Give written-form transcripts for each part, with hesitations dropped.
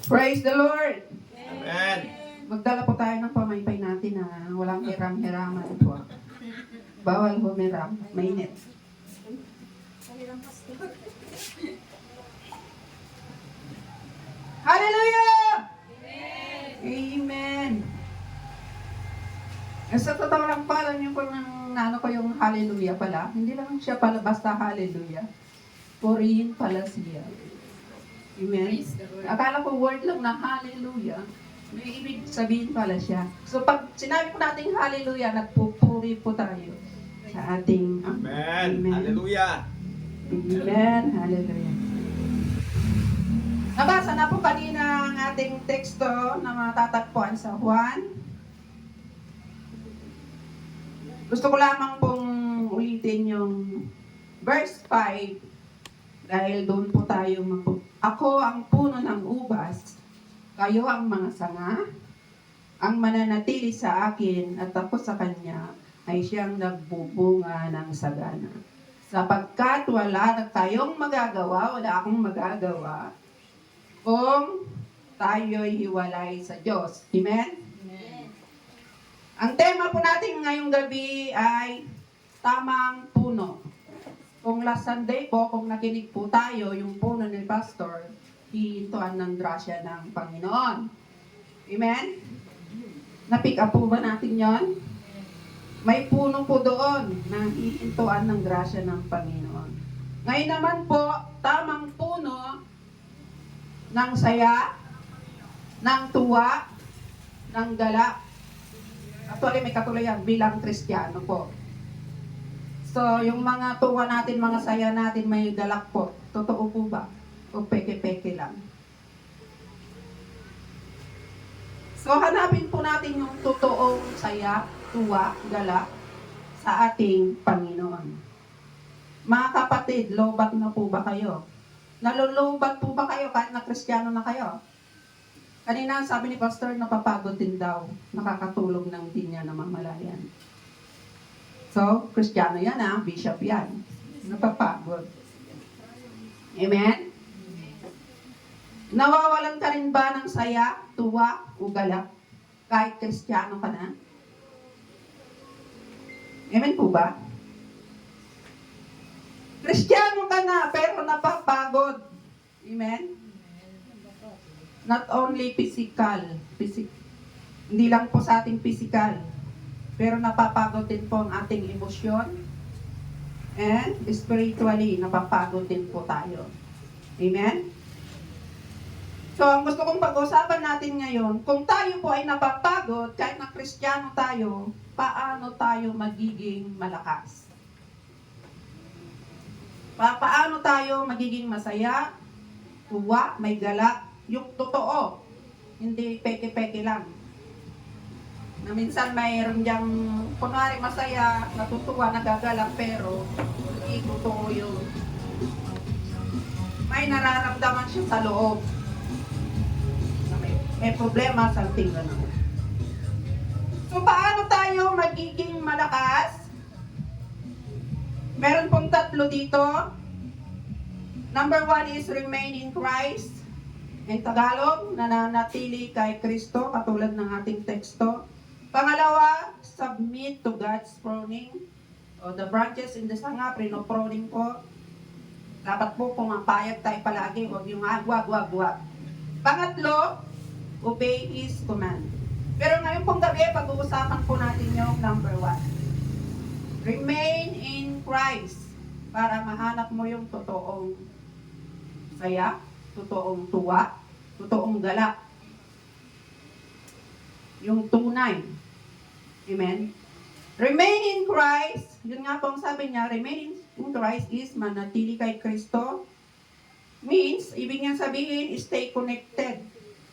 Praise the Lord! Amen. Magdala po tayo ng pamaypay natin na walang hiram-hiraman po. Bawal humiram, mainit. Hallelujah! Amen! Sa totoo lang pala niyo po ng ko yung hallelujah pala. Hindi lang siya pala basta hallelujah. Purihin pala siya. Amen? Akala ko word lang na hallelujah. May ibig sabihin pala siya. So pag sinabi po natin hallelujah, nagpupuri po tayo sa ating Amen. Hallelujah. Amen. Hallelujah. Nabasa na po kanina ang ating teksto na matatagpuan sa Juan. Gusto ko lamang pong ulitin yung verse 5 dahil doon po tayo Ako ang puno ng ubas, kayo ang mga sanga, ang mananatili sa akin at ako sa kanya ay siyang nagbubunga ng sagana. Sapagkat wala tayong magagawa, wala akong magagawa kung tayo'y hiwalay sa Diyos. Amen? Amen. Ang tema po natin ngayong gabi ay tamang puno. Kung last Sunday po, kung nakinig po tayo, yung puno ni Pastor, hihintuan ng grasya ng Panginoon. Amen? Na-pick up po ba natin yon? May puno po doon na hihintuan ng grasya ng Panginoon. Ngayon naman po, tamang puno ng saya, ng tuwa, ng galak. Actually, may katulayan bilang Kristiyano po. So, yung mga tuwa natin, mga saya natin, may galak po. Totoo po ba? O peke-peke lang? So, hanapin po natin yung totoong saya, tuwa, galak sa ating Panginoon. Mga kapatid, lobat na po ba kayo? Nalulubat po ba kayo kahit na Kristiyano na kayo? Kanina sabi ni Pastor, napapagod din daw. Nakakatulog ng di niya namamalayan. So, Kristiyano yan Bishop yan. Napapagod. Amen? Nawawalan ka rin ba ng saya, tuwa, o galak? Kahit Kristiyano ka na? Amen po ba? Kristiyano ka na, pero napapagod. Amen? Not only physical. Hindi lang po sa ating physical. Pero napapagod din po ang ating emosyon. And spiritually, napapagod din po tayo. Amen? So, ang gusto kong pag-usapan natin ngayon, kung tayo po ay napapagod, kahit na Kristiyano tayo, paano tayo magiging malakas? Paano tayo magiging masaya, tuwa, may galak, yung totoo, hindi peke-peke lang. Na minsan mayroon diyang, kunwari masaya, natutuwa, nagagalak, pero hindi totoo yun. May nararamdaman siya sa loob. May problema, something gano'n. So, paano tayo magiging malakas? Meron pong tatlo dito. Number 1 is remain in Christ. In Tagalog, nananatili kay Kristo, katulad ng ating teksto. Pangalawa, submit to God's pruning. O the branches in the sanga, pruning po. Dapat po pumapayag tayo palagi, huwag yung wag. Pangatlo, obey His command. Pero ngayon pong gabi, pag-uusapan po natin yung number 1. Remain in Christ para mahanap mo yung totoong saya, totoong tuwa, totoong galak. Yung tunay. Amen? Remain in Christ. Yun nga po ang sabi niya, remain in Christ is manatili kay Kristo. Means, ibig niyang sabihin, stay connected.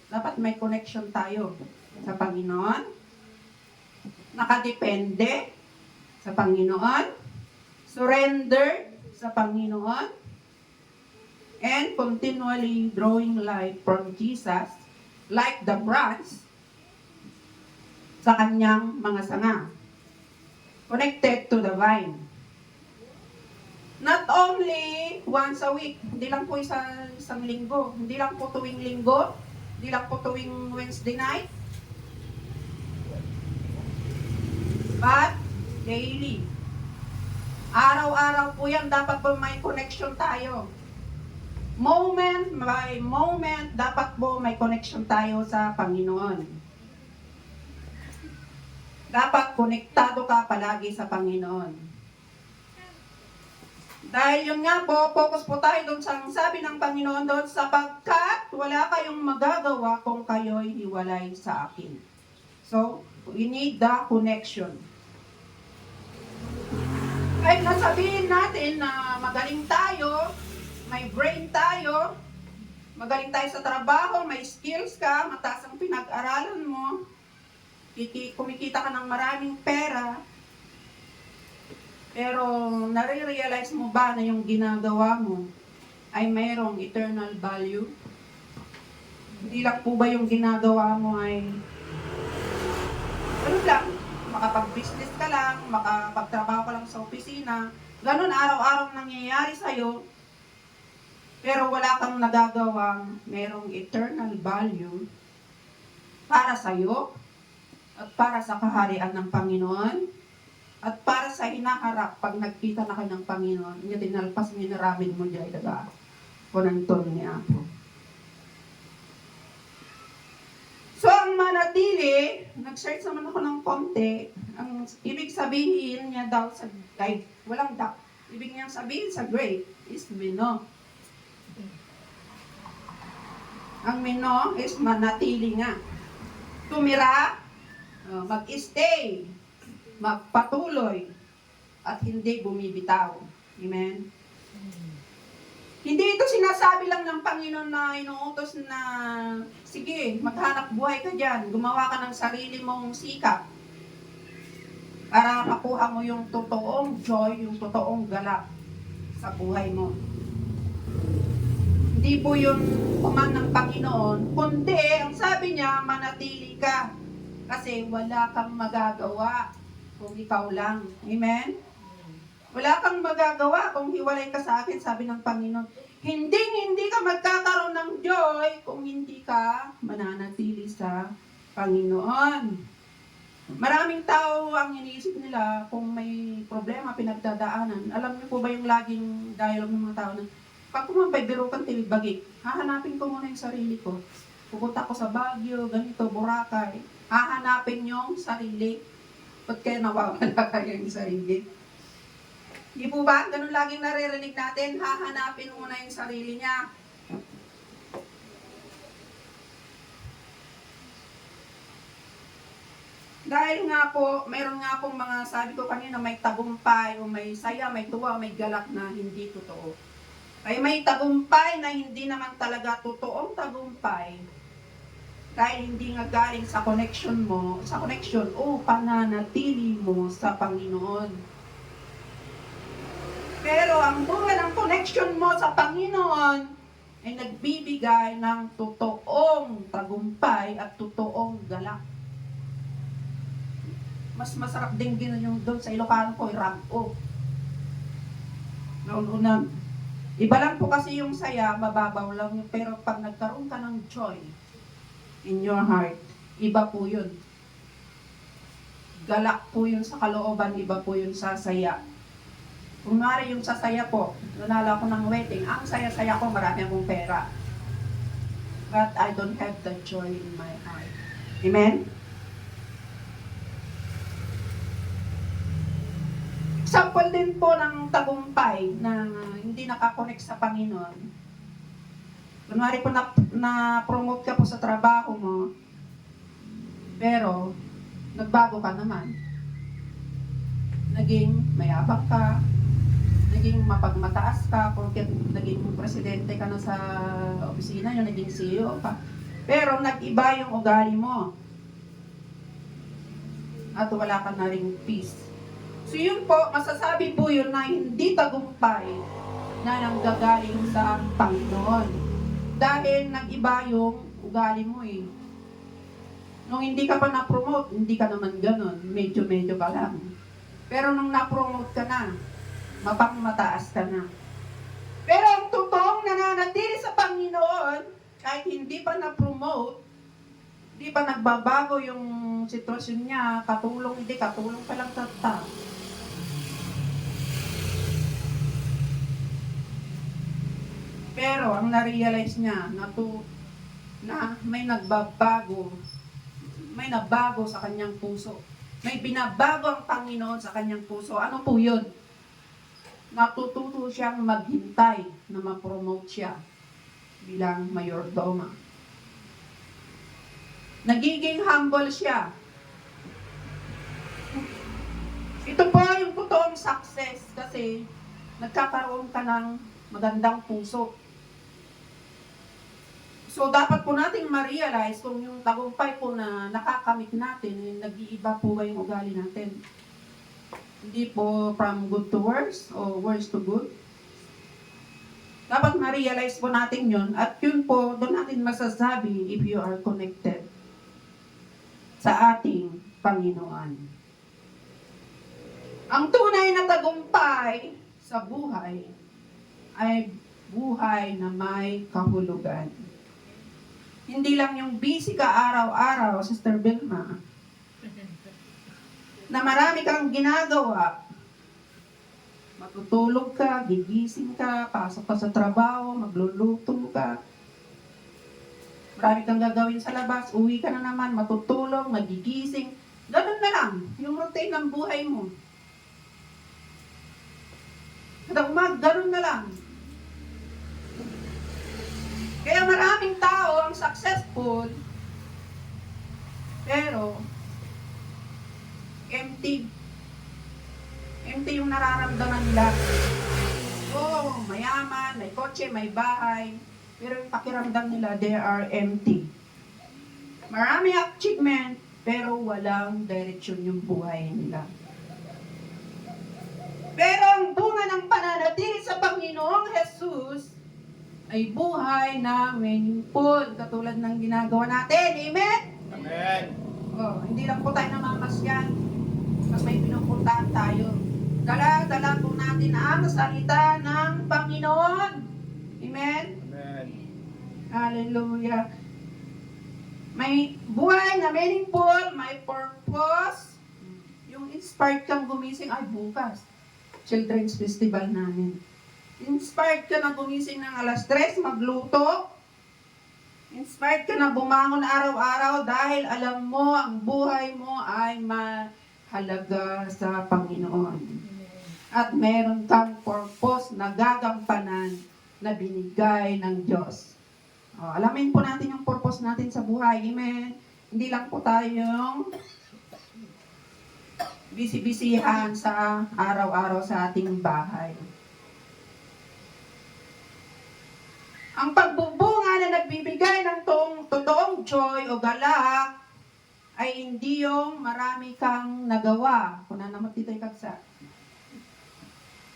Dapat may connection tayo sa Panginoon. Nakadepende sa Panginoon. Surrender sa Panginoon. And continually drawing life from Jesus like the branch sa kanyang mga sanga. Connected to the vine. Not only once a week, hindi lang po isang linggo, hindi lang po tuwing linggo, hindi lang po tuwing Wednesday night, but daily. Araw-araw po yan, dapat po may connection tayo. Moment by moment, dapat po may connection tayo sa Panginoon. Dapat konektado ka palagi sa Panginoon. Dahil yun nga po, focus po tayo doon sa sabi ng Panginoon doon, sapagkat wala kayong magagawa kung kayo'y hiwalay sa akin. So, we need the connection. Kahit nasabihin natin na magaling tayo, may brain tayo, magaling tayo sa trabaho, may skills ka, mataas ang pinag-aralan mo, kumikita ka ng maraming pera, pero nare-realize mo ba na yung ginagawa mo ay mayroong eternal value? Hindi lang po ba yung ginagawa mo ay ano lang, makapag-business ka lang, makapagtrabaho ka lang sa opisina, ganun araw-araw nangyayari sa'yo, pero wala kang nagagawang mayroong eternal value para sa'yo at para sa kaharian ng Panginoon. At para sa hinaharap, pag nagkita na kayo ng Panginoon, niya tinalpas mo yung naramid mo dyan, daga, kunanton ni Apo. So, ang manatili, nag-search naman ako ng konti, ang ibig sabihin niya daw sa guide, walang dak, ibig niyang sabihin sa great is mino. Ang mino is manatili nga. Tumira, mag-stay, magpatuloy, at hindi bumibitaw. Amen? Hindi ito sinasabi lang ng Panginoon na inuutos na, sige, maghanap buhay ka dyan, gumawa ka ng sarili mong sikap para makuha mo yung totoong joy, yung totoong galak sa buhay mo. Hindi po yun command ng Panginoon, kundi ang sabi niya, manatili ka kasi wala kang magagawa kung ikaw lang. Amen? Wala kang magagawa kung hiwalay ka sa akin, sabi ng Panginoon. Hindi ka magkakaroon ng joy kung hindi ka mananatili sa Panginoon. Maraming tao ang iniisip nila kung may problema, pinagdadaanan. Alam niyo po ba yung laging dialogue ng mga tao na, pag kumambay, biro kang tibig-bagik, hahanapin ko muna yung sarili ko. Pupunta ko sa Baguio, ganito, Boracay. Hahanapin yung sarili. Ba't kaya nawawala kayo yung sarili? Di po ba? Ganun laging naririnig natin, hahanapin muna yung sarili niya. Dahil nga po, mayroon nga pong mga, sabi ko kanina, may tagumpay, o may saya, may tuwa, may galak na hindi totoo. Ay may tagumpay na hindi naman talaga totoong tagumpay. Dahil hindi nga galing sa connection mo, o pananatili mo sa Panginoon. Pero ang bunga ng connection mo sa Panginoon ay nagbibigay ng totoong tagumpay at totoong galak. Mas masarap din yung doon sa Ilocano po, rag-o. Nauna, iba lang po kasi yung saya, mababaw lang yun, pero pag nagkaroon ka ng joy in your heart, iba po yun. Galak po yun sa kalooban, iba po yun sa saya. Kung mari yung sa saya po, nanala ko ng wedding, ang saya-saya ko, marami akong pera. But I don't have the joy in my heart. Amen? Example din po ng tagumpay na hindi nakakonect sa Panginoon. Kunwari po na-promote ka po sa trabaho mo, pero nagbago ka naman. Naging mayabang ka, naging mapagmataas ka, porque naging presidente ka na sa opisina, yung naging CEO ka. Pero nag-iba yung ugali mo. At wala ka na ring peace. So yun po, masasabi po yun na hindi tagumpay na nanggagaling sa Panginoon. Dahil nag-iba yung ugali mo eh. Nung hindi ka pa na-promote, hindi ka naman ganon. Medyo ka lang. Pero nung na-promote ka na, mapangmataas ka na. Pero ang totoong nananatili sa Panginoon, kahit hindi pa na-promote, hindi pa nagbabago yung sitwasyon niya, katulong pa lang tata. Pero ang na-realize niya na may nagbabago, may nabago sa kanyang puso. May binabago ang Panginoon sa kanyang puso. Ano po yun? Natututo siyang maghintay na ma-promote siya bilang mayordoma. Nagiging humble siya. Ito po yung totoong success kasi nagkakaroon ka ng magandang puso. So, dapat po nating ma-realize kung yung tagumpay po na nakakamit natin, nag-iiba po ba yung ugali natin. Hindi po from good to worse o worse to good. Dapat ma-realize po natin yun at yun po, doon natin masasabi if you are connected sa ating Panginoon. Ang tunay na tagumpay sa buhay ay buhay na may kahulugan. Hindi lang yung busy ka araw-araw, Sister Vilma, na marami kang ginagawa. Matutulog ka, gigising ka, pasok ka sa trabaho, magluluto ka. Marami kang gagawin sa labas, uwi ka na naman, matutulog, magigising. Ganun na lang, yung routine ng buhay mo. Kada ganun na lang. Kaya maraming tao ang successful, pero empty. Empty yung nararamdaman nila. Oo, mayaman, may kotse, may bahay, pero yung pakiramdam nila, they are empty. Marami achievement, pero walang direction yung buhay nila. Pero ang bunga ng pananatili sa Panginoong Jesus ay buhay na meaningful, katulad ng ginagawa natin. Amen? Amen. Oh, hindi lang po tayo namamasyan pag may pinupuntahan tayo. Dala po natin ang salita ng Panginoon. Amen? Amen. Hallelujah. May buhay na meaningful, may purpose. Yung inspired kang gumising, ay bukas, Children's Festival namin. Inspired ka na gumising ng alas 3, magluto. Inspired ka na bumangon araw-araw dahil alam mo ang buhay mo ay mahalaga sa Panginoon. At meron kang purpose na gagampanan na binigay ng Diyos. Alamin po natin yung purpose natin sa buhay. Amen. Hindi lang po tayong busy-busyhan sa araw-araw sa ating bahay. Ang pagbubunga na nagbibigay ng totoong joy o galak ay hindi yung marami kang nagawa. Kuna naman dito ikagsa.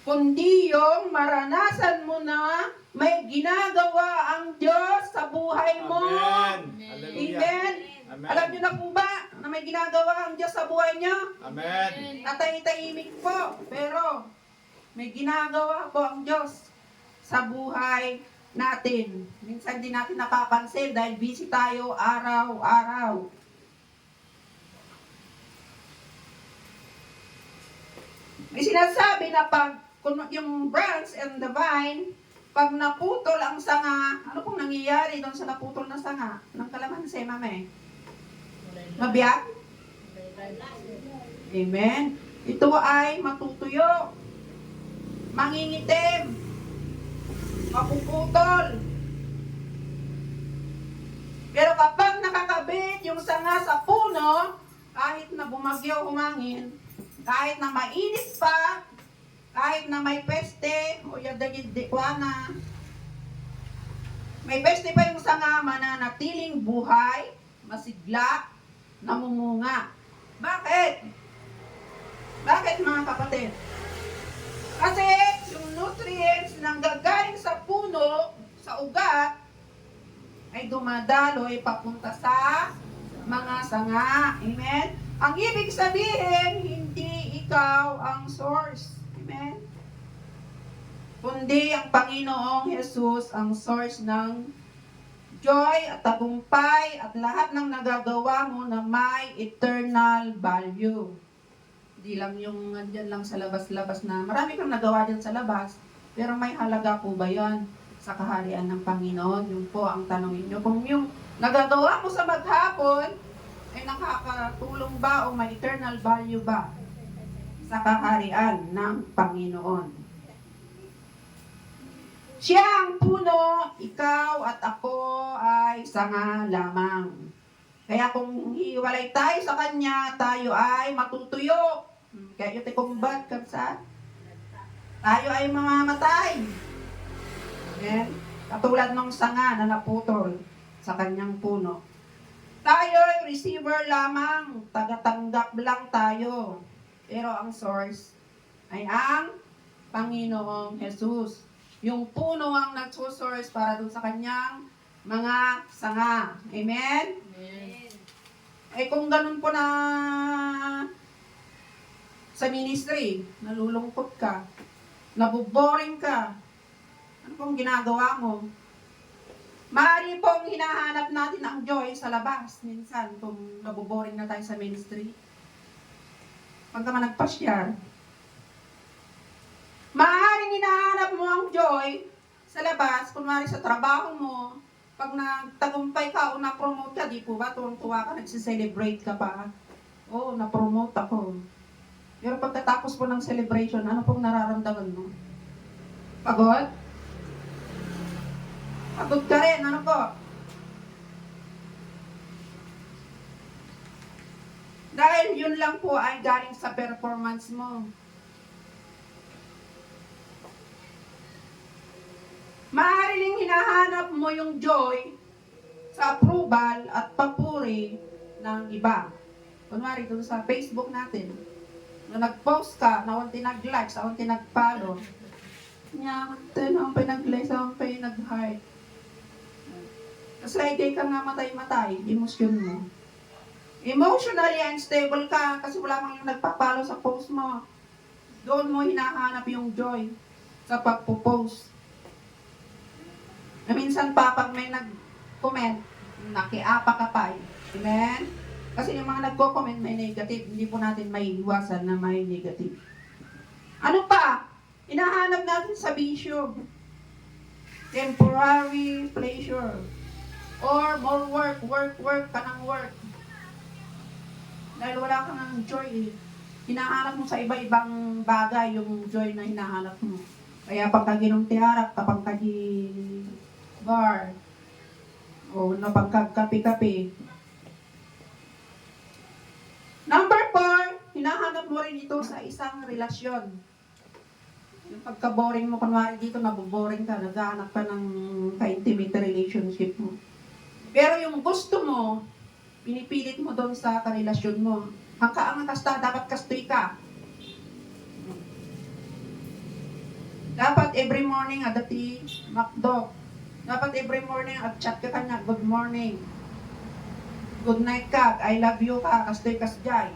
Kundi yung maranasan mo na may ginagawa ang Diyos sa buhay mo. Amen. Amen. Amen. Alam niyo na po ba na may ginagawa ang Diyos sa buhay niyo? Amen. Tatahimik po, pero may ginagawa po ang Diyos sa buhay natin. Minsan din natin napapansin dahil busy tayo araw-araw. May sinasabi na kung yung branch and the vine, pag naputol ang sanga, ano pong nangyayari doon sa naputol na sanga ng kalamansi, mame? Mabiyak? Amen. Ito ay matutuyo, mangingitim, mapuputol. Pero kapag nakakabit yung sanga sa puno, kahit na bumagyo humangin, kahit na mainit pa, kahit na may peste, o yadagidikwana, may peste pa yung sanga, mananatiling buhay, masigla, namumunga. Bakit? Bakit mga kapatid? Kasi yung nutrients na gagaling sa puno, sa ugat, ay dumadaloy papunta sa mga sanga. Amen? Ang ibig sabihin, hindi ikaw ang source. Amen? kundi ang Panginoong Jesus ang source ng joy at tagumpay at lahat ng nagagawa mo na may eternal value. Hindi lang yung andyan lang sa labas-labas na marami kang nagawa dyan sa labas, pero may halaga po ba yan sa kaharian ng Panginoon? Yun po ang tanongin nyo. Kung yung nagagawa mo sa maghapon ay nakakatulong ba o may eternal value ba sa kaharian ng Panginoon? Siya ang puno, ikaw at ako ay sanga lamang. Kaya kung hiwalay tayo sa Kanya, tayo ay matutuyo. Kaya ito kumbat kapsa. Tayo ay mamamatay. Amen? Katulad ng sanga na naputol sa kanyang puno. Tayo ay receiver lamang, tagatanggap lang tayo. Pero ang source ay ang Panginoong Jesus. Yung puno ang nagsusource para dun sa kanyang mga sanga. Amen? Amen. Eh kung ganun po na sa ministry, nalulungkot ka, nabuboring ka, ano pong ginagawa mo? Maaari pong hinahanap natin ang joy sa labas minsan kung nabuboring na tayo sa ministry. Pagka man nagpasyar. Maaaring hinahanap mo ang joy sa labas, kunwari sa trabaho mo, pag nagtagumpay ka o na-promote ka, di po ba, tuwang-tuwa ka, nagsiselebrate ka pa. Oh, na-promote ako. Pero pagkatapos po ng celebration, ano pong nararamdaman mo? Pagod? Pagod ka rin, ano po? Dahil yun lang po ay galing sa performance mo. Maaaring hinahanap mo yung joy sa approval at papuri ng iba. Kunwari, doon sa Facebook natin, na nag-post ka, na unti nag-like, sa unti nag-follow. Nya, ang pinag-like, sa unti nag-heart. Kasi hindi ka nga matay-matay, emosyon mo. Emotionally unstable ka kasi wala mang yung nagpa-follow sa post mo. Doon mo hinahanap yung joy sa pagpo-post. Na minsan pa, pag may nag-comment, nakiapa ka pa. Amen? Kasi yung mga nagko-comment may negative, hindi po natin may iwasan na may negative. Ano pa? Hinahanap natin sa bisyo. Temporary pleasure. Or more work ka ng work. Dahil wala ka ng joy eh. Hinahanap mo sa iba-ibang bagay yung joy na hinahanap mo. Kaya pagka ginumtiharap, kapag bar, o napagkagkapi-kapi. Number 4, hinahanap mo rin ito sa isang relasyon. Yung pagka-boring mo, kunwari dito, nabuboring ka, naghahanap ka ng ka-intimate relationship mo. Pero yung gusto mo, pinipilit mo doon sa karelasyon mo. Ang kasta, dapat kastoy ka. Dapat every morning, adati, makdo. Dapat every morning at chat ka kanya, good morning. Good night ka, I love you ka, kastoy kasjay.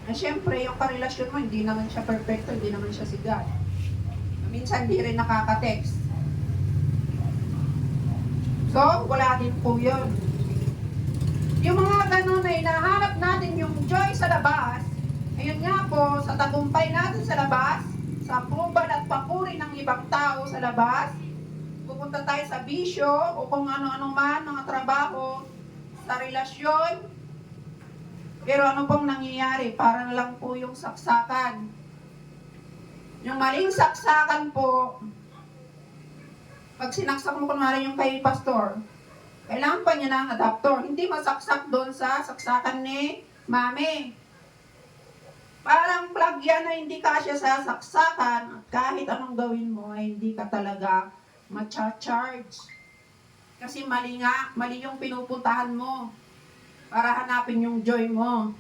Na syempre, yung karelasyon mo, hindi naman siya perfecto, hindi naman siya si God. Minsan, hindi rin nakaka-text. So, wala din po yun. Yung mga ganun na hinahanap natin yung joy sa labas, ayun nga po, sa tagumpay natin sa labas, sa approval at papuri ng ibang tao sa labas, pupunta tayo sa bisyo o kung ano-ano man, mga trabaho, sa relasyon. Pero ano pong nangyayari? Para lang po yung saksakan. Yung maling saksakan po, pag sinaksak mo kunwari yung kay pastor, kailangan pa niya ng adaptor. Hindi masaksak doon sa saksakan ni mami. Parang plug yan na hindi kasya sa saksakan at kahit anong gawin mo ay hindi ka talaga ma-charge. Kasi mali yung pinupuntahan mo para hanapin yung joy mo.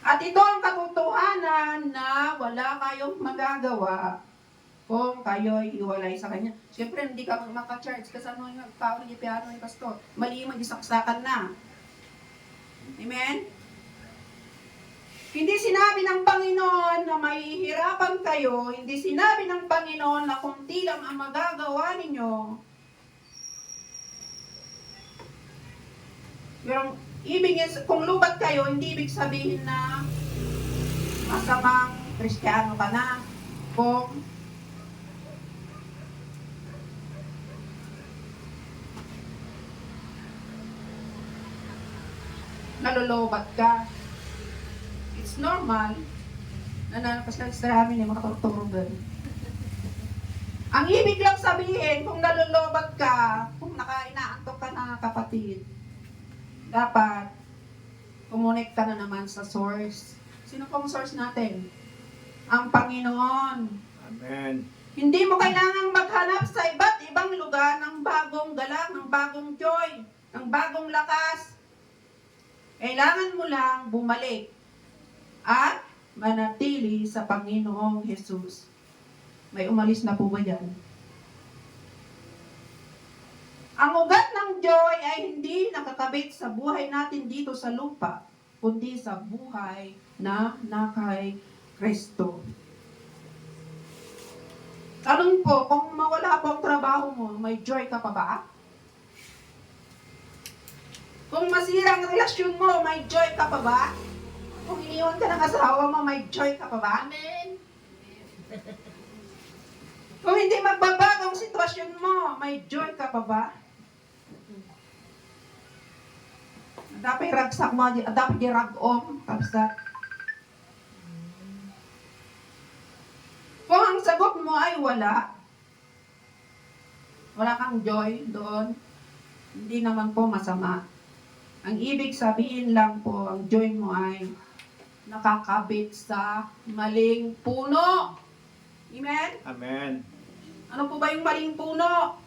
At ito ang katotohanan na wala kayong magagawa kung kayo'y iwalay sa Kanya. Siyempre, hindi ka maka-charge kasi ano yung power ni piano ni pastor. Mali yung mag-isaksakan na. Amen? Hindi sinabi ng Panginoon na mahihirapan kayo, hindi sinabi ng Panginoon na kunti lang ang magagawa ninyo. Pero kung lubat kayo, hindi ibig sabihin na masamang Kristiyano ka na. Kung nalulobat ka, it's normal na nanapas sa amin yung makatuturugan. Ang ibig lang sabihin, kung nalulobat ka, kung inaantok ka na kapatid, dapat kumonek ka na naman sa source. Sino pong source natin? Ang Panginoon. Amen. Hindi mo kailangang maghanap sa iba't ibang lugar ng bagong galak, ng bagong joy, ng bagong lakas. Kailangan mo lang bumalik at manatili sa Panginoong Jesus. May umalis na po ba yan? Ang ugat ng joy ay hindi nakakabit sa buhay natin dito sa lupa, kundi sa buhay na kay Kristo. Tanong po, kung mawala po ang trabaho mo, may joy ka pa ba? Kung masira ang relasyon mo, may joy ka pa ba? Kung iniwan ka ng asawa mo, may joy ka pa ba? Amen. Kung hindi magbabago ang sitwasyon mo, may joy ka pa ba? Dapat ragsak mo, dapat diragom, kapsat. Kung ang sagot mo ay wala kang joy doon, hindi naman po masama. Ang ibig sabihin lang po, ang joy mo ay nakakabit sa maling puno. Amen? Amen. Ano po ba yung maling puno?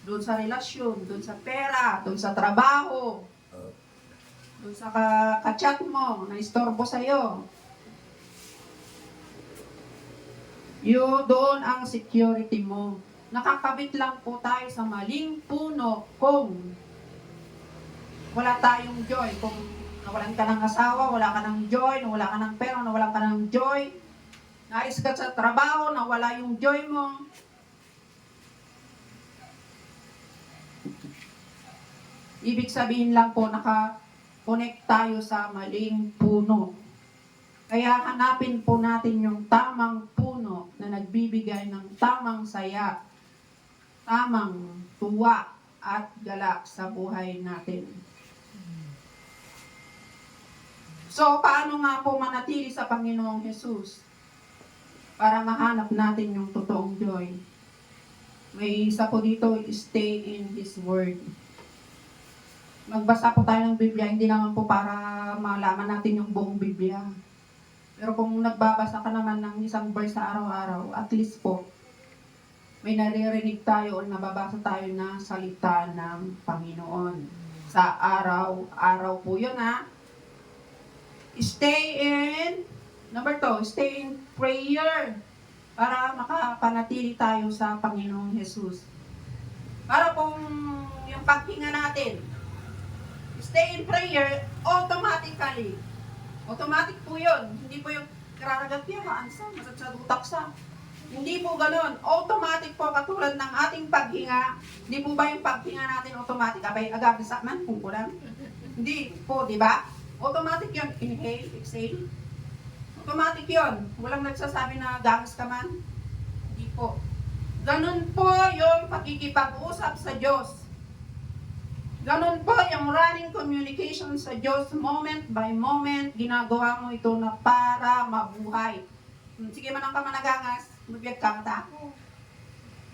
Doon sa relasyon, doon sa pera, doon sa trabaho, doon sa kachat mo, na istorbo sa'yo. Doon ang security mo. Nakakabit lang po tayo sa maling puno kung wala tayong joy. Kung nawalan ka ng asawa, wala ka ng joy, nawala ka ng pera, nawala ka ng joy. Nais ka sa trabaho, nawala yung joy mo. Ibig sabihin lang po, naka-connect tayo sa maling puno. Kaya hanapin po natin yung tamang puno na nagbibigay ng tamang saya, tamang tuwa at galak sa buhay natin. So, paano nga po manatili sa Panginoong Jesus para mahanap natin yung totoong joy? May isa po dito, stay in His Word. Magbasa po tayo ng Biblia, hindi naman po para malaman natin yung buong Biblia. Pero kung nagbabasa ka naman ng isang verse sa araw-araw, at least po, may naririnig tayo o nababasa tayo na salita ng Panginoon. Sa araw-araw po yun, ha? Stay in, number 2, stay in prayer para makapanatili tayo sa Panginoong Jesus. Para kung yung paghinga natin, stay in prayer automatically. Automatic po yun. Hindi po yung kararagat niya, maansa, masatsadutak sa. Hindi po ganun. Automatic po katulad ng ating paghinga. Hindi po ba yung paghinga natin automatic? Abay, agabi sa man, kung kulang. Hindi po, di ba? Automatic yun. Inhale, exhale. Automatic yun. Walang nagsasabi na gagas ka man. Hindi po. Ganun po yung pakikipag-usap sa Diyos. Ganun po yung running communication sa Diyos, moment by moment, ginagawa mo ito na para mabuhay. Sige man ang kamanagangas, magbiyag ka mata.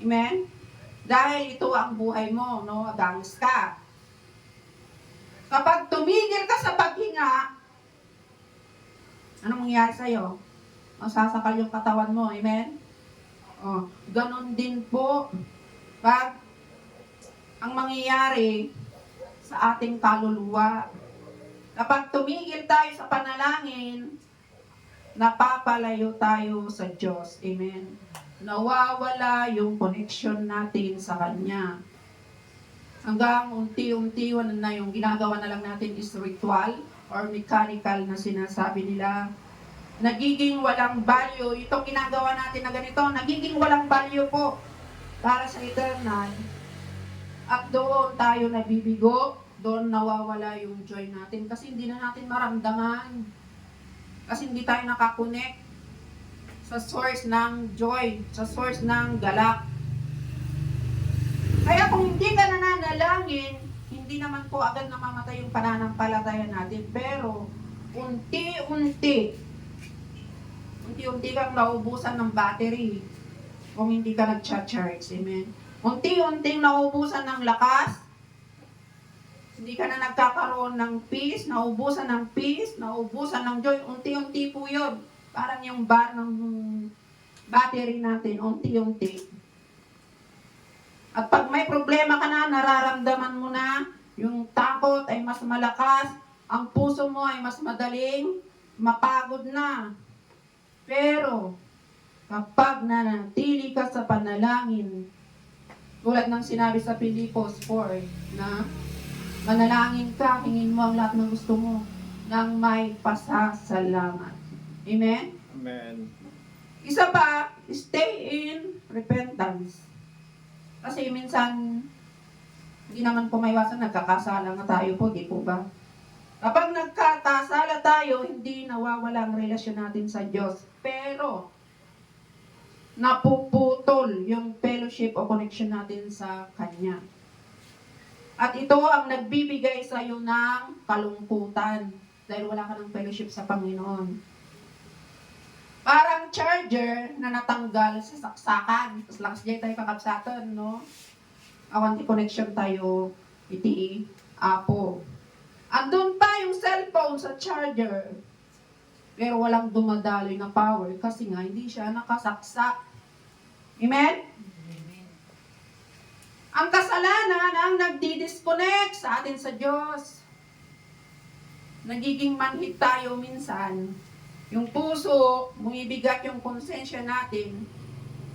Amen? Dahil ito ang buhay mo, no? Agangas ka. Kapag tumigil ka sa paghinga, anong mangyayari sa'yo? Masasakal yung katawan mo, amen? Oh, ganun din po, pag ang mangyayari sa ating kaluluwa. Kapag tumigil tayo sa panalangin, napapalayo tayo sa Diyos. Amen. Nawawala yung connection natin sa Kanya. Hanggang unti-unti na yung ginagawa na lang natin is ritual o or mechanical na sinasabi nila, nagiging walang value. Itong ginagawa natin na ganito, nagiging walang value po para sa eternal. At doon tayo nabibigo, doon nawawala yung joy natin kasi hindi na natin maramdaman. Kasi hindi tayo nakakonect sa source ng joy, sa source ng galak. Kaya kung hindi ka nananalangin, hindi naman po agad namamatay yung pananampalataya natin. Pero, unti-unti kang naubusan ng battery kung hindi ka nag-charge. Amen. Unti-unting naubusan ng lakas, hindi ka na nagkakaroon ng peace, naubusan ng peace, naubusan ng joy. Unti-unti po yun. Parang yung bar ng battery natin, unti-unti. At pag may problema ka na, nararamdaman mo na, yung takot ay mas malakas, ang puso mo ay mas madaling mapagod na. Pero, kapag nanatili ka sa panalangin, tulad ng sinabi sa Pilipos 4, na manalangin ka, hingin mo ang lahat ng gusto mo, nang may pasasalamat. Amen? Amen. Isa pa, stay in repentance. Kasi minsan, hindi naman po maiwasan, nagkakasala nga tayo po, di po ba? Kapag nagkakasala tayo, hindi nawawala ang relasyon natin sa Diyos. Pero, napuputol yung fellowship o connection natin sa Kanya. At ito ang nagbibigay sa iyo ng kalungkutan dahil wala ka ng fellowship sa Panginoon. Parang charger na natanggal sa saksakan. Tapos lakas dyan tayo kakabsatan, no? Awanti connection tayo, iti, apo. Andun pa yung cellphone sa charger. Pero walang dumadaloy na power kasi nga hindi siya nakasaksak. Amen? Ang kasalanan ang nagdi-disconnect sa atin sa Diyos. Nagiging manhid tayo minsan. Yung puso, bumibigat yung konsensya natin,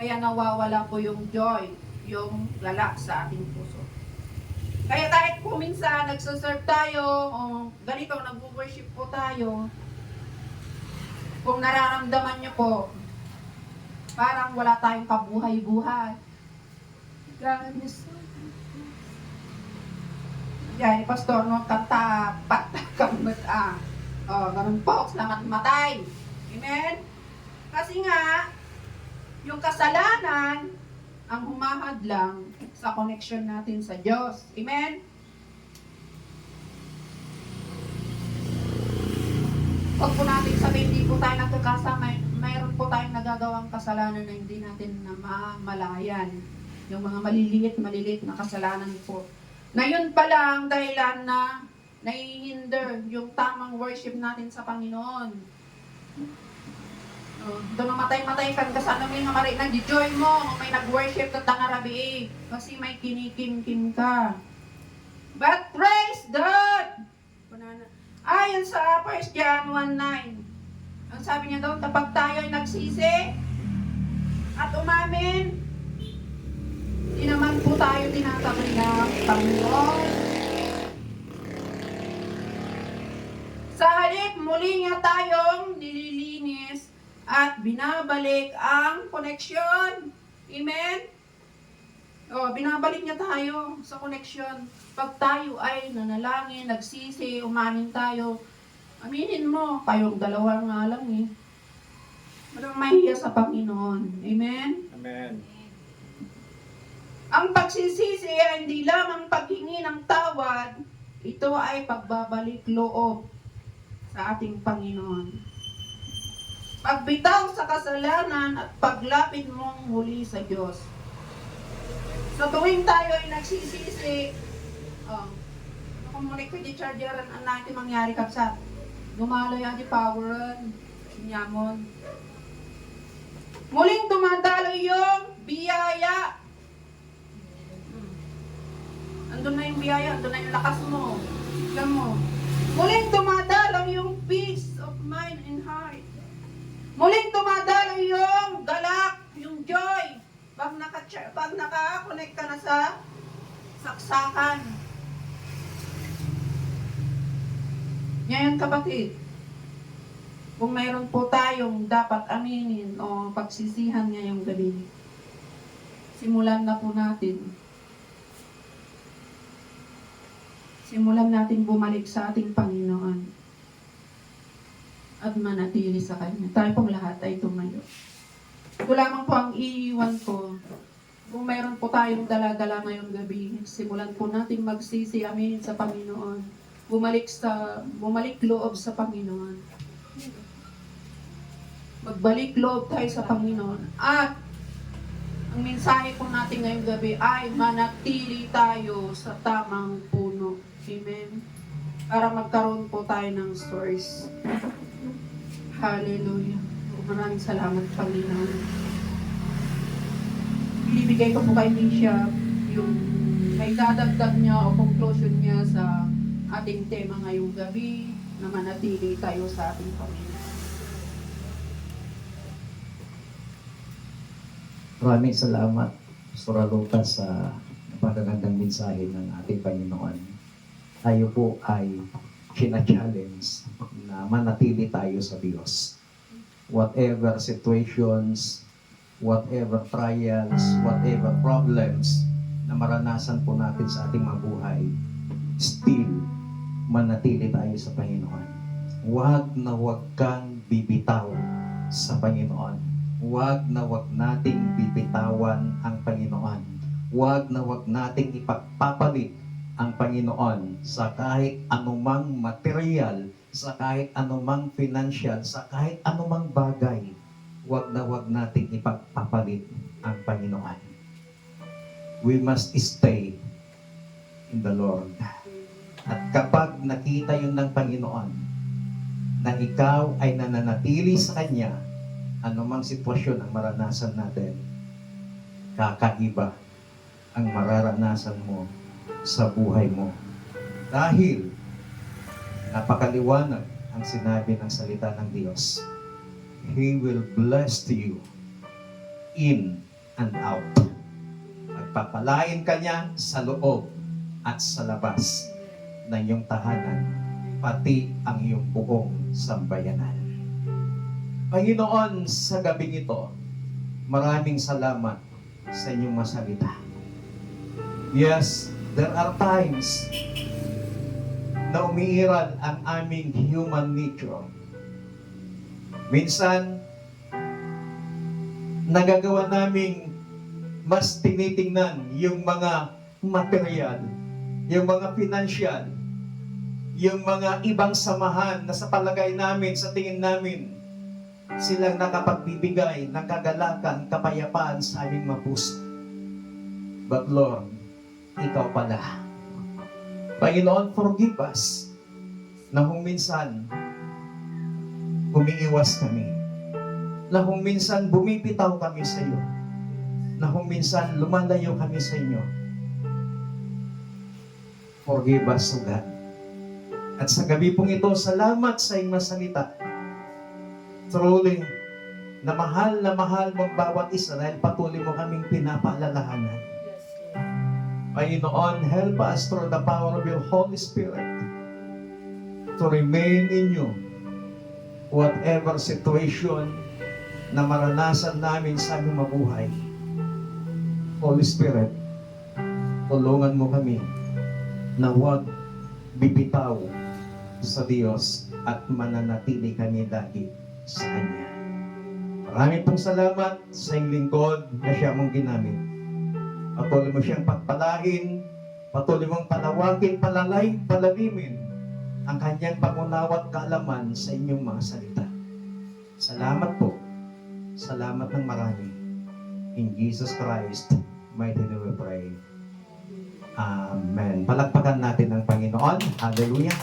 kaya nawawala po yung joy, yung galak sa ating puso. Kaya kahit po minsan nagsaserve tayo, o ganito, nag-worship po tayo, kung nararamdaman nyo po, parang wala tayong kabuhay-buhay. God is so good. Yan, pastor, no, kanta, patakamot, ganun po, salamat matay. Amen? Kasi nga, yung kasalanan, ang humahadlang sa connection natin sa Diyos. Amen? Huwag po natin sabihin, hindi po tayo nagkakasama, mayroon po tayong nagagawang kasalanan na hindi natin namamalayan. Yung mga maliliit na kasalanan po. Na yun pala ang dahilan na naihinder yung tamang worship natin sa Panginoon. Doon mamatay-matay kan kasano may namari nag-joy mo, may nag-worship ka tangarabi kasi may kinikim-kim ka. But praise God! Ayon sa 1 John 1:9, ang sabi niya daw, kapag tayo ay nagsisi at umamin, di naman po tayo tinatabi ng Panginoon. Sa halip, muli nga tayong nililinis at binabalik ang koneksyon. Amen? Binabalik niya tayo sa koneksyon. Pag tayo ay nanalangin, nagsisi, umamin tayo, aminin mo, kayong dalawa nga lang eh. Walang mahiya sa Panginoon. Amen? Amen. Ang pagsisisi ay hindi lamang paghingi ng tawad, ito ay pagbabalik loob sa ating Panginoon. Pagbitaw sa kasalanan at paglapit mong muli sa Diyos. Sa tuwing tayo ay nagsisisi, kumunik ko di chargeran ang natin mangyari kapsat. Dumaloy ang di poweran, sinyamon. Muling dumadaloy yung biyaya. Andun na yung biyaya, andun na yung lakas mo. Tignan mo. Muling dumadaloy yung peace of mind and heart. Muling dumadaloy yung galak, yung joy. Pag naka-connect ka na sa saksakan. Ngayon kapatid, kung mayroon po tayong dapat aminin o pagsisihan ngayong gabi, simulan na po natin. Simulan natin bumalik sa ating Panginoon at manatili sa Kanya. Tayo pong lahat ay tumayo. Ito lamang po ang iiwan ko. Kung mayroon po tayong dala-dala ngayong gabi, simulan po natin magsisi, aminin sa Panginoon. Bumalik loob sa Panginoon. Magbalik loob tayo sa Panginoon. At ang mensahe po natin ngayong gabi ay manatili tayo sa tamang puno. Amen. Para magkaroon po tayo ng source. Hallelujah. Maraming salamat, Panginoon. Ibibigay ko po kay Bishop yung may dadagdag niya o conclusion niya sa ating tema ngayong gabi na manatili tayo sa ating Panginoon. Maraming salamat, Pastor Lucas, sa napakagandang mensahe ng ating Panginoon. Tayo po ay challenge na manatili tayo sa Diyos. Whatever situations, whatever trials, whatever problems na maranasan po natin sa ating mga buhay, still, manatili tayo sa Panginoon. Huwag na huwag kang bibitaw sa Panginoon. Huwag na huwag nating bibitawan ang Panginoon. Huwag na huwag nating ipagpapalit ang Panginoon sa kahit anumang material, sa kahit anumang financial, sa kahit anumang bagay. Huwag na huwag nating ipagpapalit ang Panginoon. We must stay in the Lord. At kapag nakita yun ng Panginoon, na ikaw ay nananatili sa Kanya, anumang sitwasyon ang maranasan natin, kakaiba ang mararanasan mo sa buhay mo. Dahil napakaliwanag ang sinabi ng salita ng Diyos. He will bless you in and out. Magpapalain ka niya sa loob at sa labas ng iyong tahanan, pati ang iyong buong sambayanan. Panginoon, sa gabing ito, maraming salamat sa inyong masalita. Yes, there are times na umiiral ang aming human nature. Minsan, nagagawa naming mas tinitingnan yung mga material, yung mga financial, yung mga ibang samahan na sa palagay namin, sa tingin namin, silang nakapagbibigay ng kagalakan, kapayapaan sa aming mga puso. But Lord, ikaw pala. Panginoon, forgive us na kung minsan umiiwas kami, na kung minsan bumibitaw kami sa iyo, na kung minsan lumalayo kami sa inyo. Forgive us, O God. At sa gabi pong ito, salamat sa iyong masalita. Truly, na mahal mong bawat isa dahil patuloy mo kaming pinapaalalahanan. Panginoon, help us through the power of your Holy Spirit to remain in you. Whatever situation na maranasan namin sa aming mabuhay, Holy Spirit, tulungan mo kami na huwag bibitaw sa Diyos at mananatili kami lagi sa Kanya. Maraming pong salamat sa iyong lingkod na siya mong ginamit. Patuloy mo siyang pagpalain, patuloy mong palawagin, palalimin ang kanyang pangunawa at kaalaman sa inyong mga salita. Salamat po. Salamat ng marami. In Jesus Christ, mighty name we pray. Amen. Palakpakan natin ang Panginoon. Hallelujah.